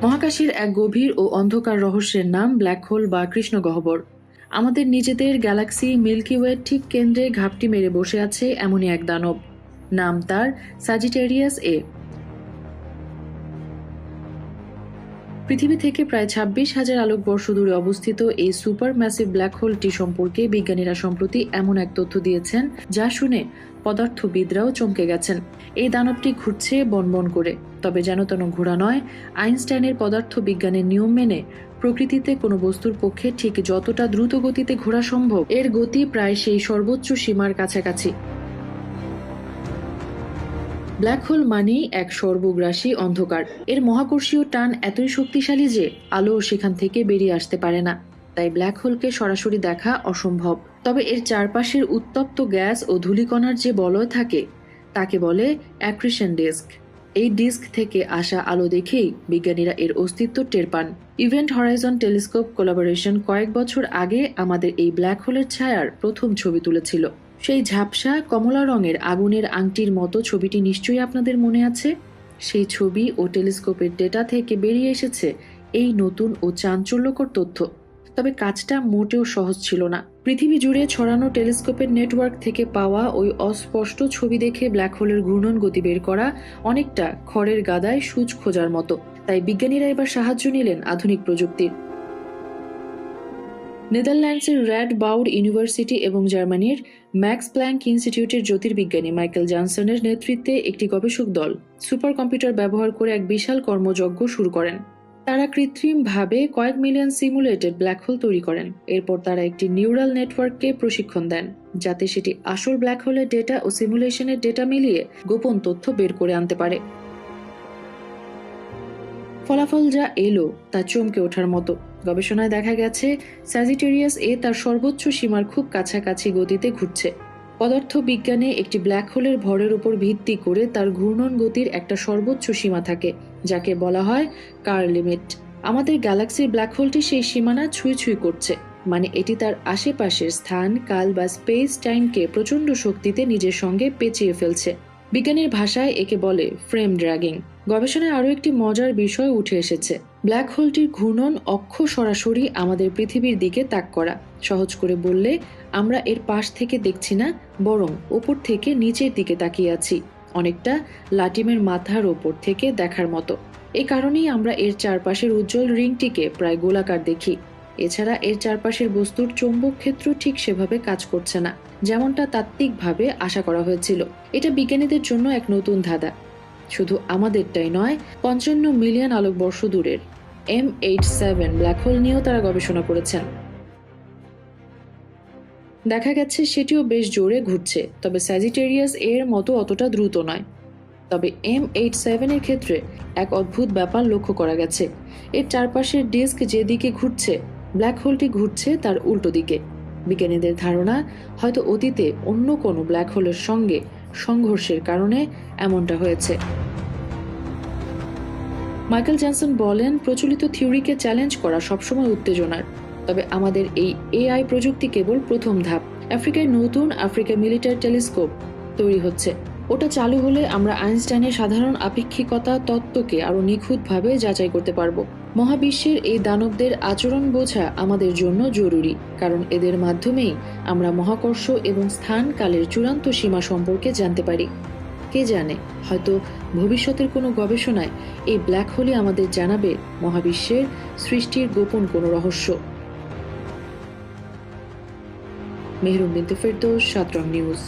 মহাকাশের এক গভীর ও অন্ধকার রহস্যের নাম ব্ল্যাক হোল বা কৃষ্ণগহ্বর। আমাদের নিজেদের গ্যালাক্সি মিল্কি ওয়ের ঠিক কেন্দ্রে ঘাপটি মেরে বসে আছে এমনই এক দানব। নাম তার স্যাজিটেরিয়াস এ। পৃথিবী থেকে প্রায় ২৬,০০০ আলোকবর্ষ দূরে অবস্থিত এই সুপার ম্যাসিভ ব্ল্যাক হোলটি সম্পর্কে বিজ্ঞানীরা সম্প্রতি এমন এক তথ্য দিয়েছেন যা শুনে পদার্থবিদরাও চমকে গেছেন। এই দানবটি ঘুরছে বনবন করে, তবে যেন তেন ঘোরা নয়। আইনস্টাইনের পদার্থবিজ্ঞানের নিয়ম মেনে প্রকৃতিতে কোনো বস্তুর পক্ষে ঠিক যতটা দ্রুত গতিতে ঘোরা সম্ভব, এর গতি প্রায় সেই সর্বোচ্চ সীমার কাছাকাছি। ব্ল্যাক হোল মানেই এক সর্বগ্রাসী অন্ধকার। এর মহাকর্ষীয় টান এতই শক্তিশালী যে আলো সেখান থেকে বেরিয়ে আসতে পারে না। তাই ব্ল্যাক হোলকে সরাসরি দেখা অসম্ভব। তবে এর চারপাশের উত্তপ্ত গ্যাস ও ধূলিকণার যে বলয় থাকে তাকে বলে অ্যাক্রিশন ডিস্ক। এই ডিস্ক থেকে আসা আলো দেখেই বিজ্ঞানীরা এর অস্তিত্ব টের পান। ইভেন্ট হরাইজন টেলিস্কোপ কোলাবোরেশন কয়েক বছর আগে আমাদের এই ব্ল্যাক হোলের ছায়ার প্রথম ছবি তুলেছিল। সেই ঝাপসা কমলা রঙের আগুনের আংটির মতো ছবিটি নিশ্চয়ই আপনাদের মনে আছে। সেই ছবি ও টেলিস্কোপের ডেটা থেকে বেরিয়ে এসেছে এই নতুন ও চাঞ্চল্যকর তথ্য। তবে কাজটা মোটেও সহজ ছিল না। পৃথিবী জুড়ে ছড়ানো টেলিস্কোপের নেটওয়ার্ক থেকে পাওয়া ওই অস্পষ্ট ছবি দেখে ব্ল্যাক হোলের ঘূর্ণন গতি বের করা অনেকটা খড়ের গাদায় সূচ খোঁজার মতো। তাই বিজ্ঞানীরা এবার সাহায্য নিলেন আধুনিক প্রযুক্তির। নেদারল্যান্ডসের র্যাড বাউড ইউনিভার্সিটি এবং জার্মানির ম্যাক্স প্ল্যাঙ্ক ইনস্টিটিউটের জ্যোতির্বিজ্ঞানী মাইকেল জনসনের নেতৃত্বে একটি গবেষক দল সুপার কম্পিউটার ব্যবহার করে এক বিশাল কর্মযজ্ঞ শুরু করেন। তারা কৃত্রিমভাবে কয়েক মিলিয়ন সিমুলেটেড ব্ল্যাক হোল তৈরি করেন। এরপর তারা একটি নিউরাল নেটওয়ার্ককে প্রশিক্ষণ দেন, যাতে সেটি আসল ব্ল্যাক হোলের ডেটা ও সিমুলেশনের ডেটা মিলিয়ে গোপন তথ্য বের করে আনতে পারে। ফলাফল যা এলো তা চমকে ওঠার মতো। গবেষণায় দেখা গেছে স্যাজিটেরিয়াস এ তার সর্বোচ্চ সীমার খুব কাছাকাছি গতিতে ঘুরছে। পদার্থবিজ্ঞানে একটি ব্ল্যাক হোলের ভরের উপর ভিত্তি করে তার ঘূর্ণন গতির একটা সর্বোচ্চ সীমা থাকে, যাকে বলা হয় কার লিমিট। আমাদের গ্যালাক্সির ব্ল্যাক হোলটি সেই সীমানা ছুঁই ছুঁই করছে। মানে এটি তার আশেপাশের স্থান, কাল বা স্পেস টাইমকে প্রচণ্ড শক্তিতে নিজের সঙ্গে পেঁচিয়ে ফেলছে। বিজ্ঞানীর ভাষায় একে বলে ফ্রেম ড্র্যাগিং। গবেষণায় আরও একটি মজার বিষয় উঠে এসেছে। ব্ল্যাক হোলটির ঘূর্ণন অক্ষ সরাসরি আমাদের পৃথিবীর দিকে তাক করা। সহজ করে বললে, আমরা এর পাশ থেকে দেখছি না, বরং ওপর থেকে নিচের দিকে তাকিয়ে আছি, অনেকটা লাটিমের মাথার ওপর থেকে দেখার মতো। এই কারণেই আমরা এর চারপাশের উজ্জ্বল রিংটিকে প্রায় গোলাকার দেখি। এছাড়া এর চারপাশের বস্তুর চৌম্বক ক্ষেত্র ঠিক সেভাবে কাজ করছে না, যেমনটা তাত্ত্বিকভাবে আশা করা হয়েছিল। এটা বিজ্ঞানীদের জন্য এক নতুন ধাঁধা। শুধু আমাদেরটাই নয়, ৫৫ মিলিয়ন আলোকবর্ষ দূরের M87 ব্ল্যাক হোল নিয়েও তারা গবেষণা করেছেন। দেখা গেছে সেটিও বেশ জোরে ঘুরছে, তবে স্যাজিটেরিয়াস এর মতো অতটা দ্রুত নয়। তবে M87 এর ক্ষেত্রে এক অদ্ভুত ব্যাপার লক্ষ্য করা গেছে। এর চারপাশের ডিস্ক যেদিকে ঘুরছে, ব্ল্যাক হোলটি ঘুরছে তার উল্টো দিকে। বিজ্ঞানীদের ধারণা, হয়তো অতীতে অন্য কোনো ব্ল্যাক হোলের সঙ্গে সংঘর্ষের কারণে এমনটা হয়েছে। মাইকেল জনসন বলেন, প্রচলিত থিওরিকে চ্যালেঞ্জ করা সবসময় উত্তেজনার। তবে আমাদের এই AI প্রযুক্তি কেবল প্রথম ধাপ। আফ্রিকায় নতুন আফ্রিকা মিলিটারি টেলিস্কোপ তৈরি হচ্ছে। ওটা চালু হলে আমরা আইনস্টাইনের সাধারণ আপেক্ষিকতা তত্ত্বকে আরও নিখুঁতভাবে যাচাই করতে পারব। মহাবিশ্বের এই দানবদের আচরণ বোঝা আমাদের জন্য জরুরি, কারণ এদের মাধ্যমেই আমরা মহাকর্ষ এবং স্থান কালের চূড়ান্ত সীমা সম্পর্কে জানতে পারি। কে জানে, হয়তো ভবিষ্যতের কোনো গবেষণায় এই ব্ল্যাক হোলই আমাদের জানাবে মহাবিশ্বের সৃষ্টির গোপন কোনো রহস্য। মেহরুম বিনতে ফেরদৌস, ৭ রং নিউজ।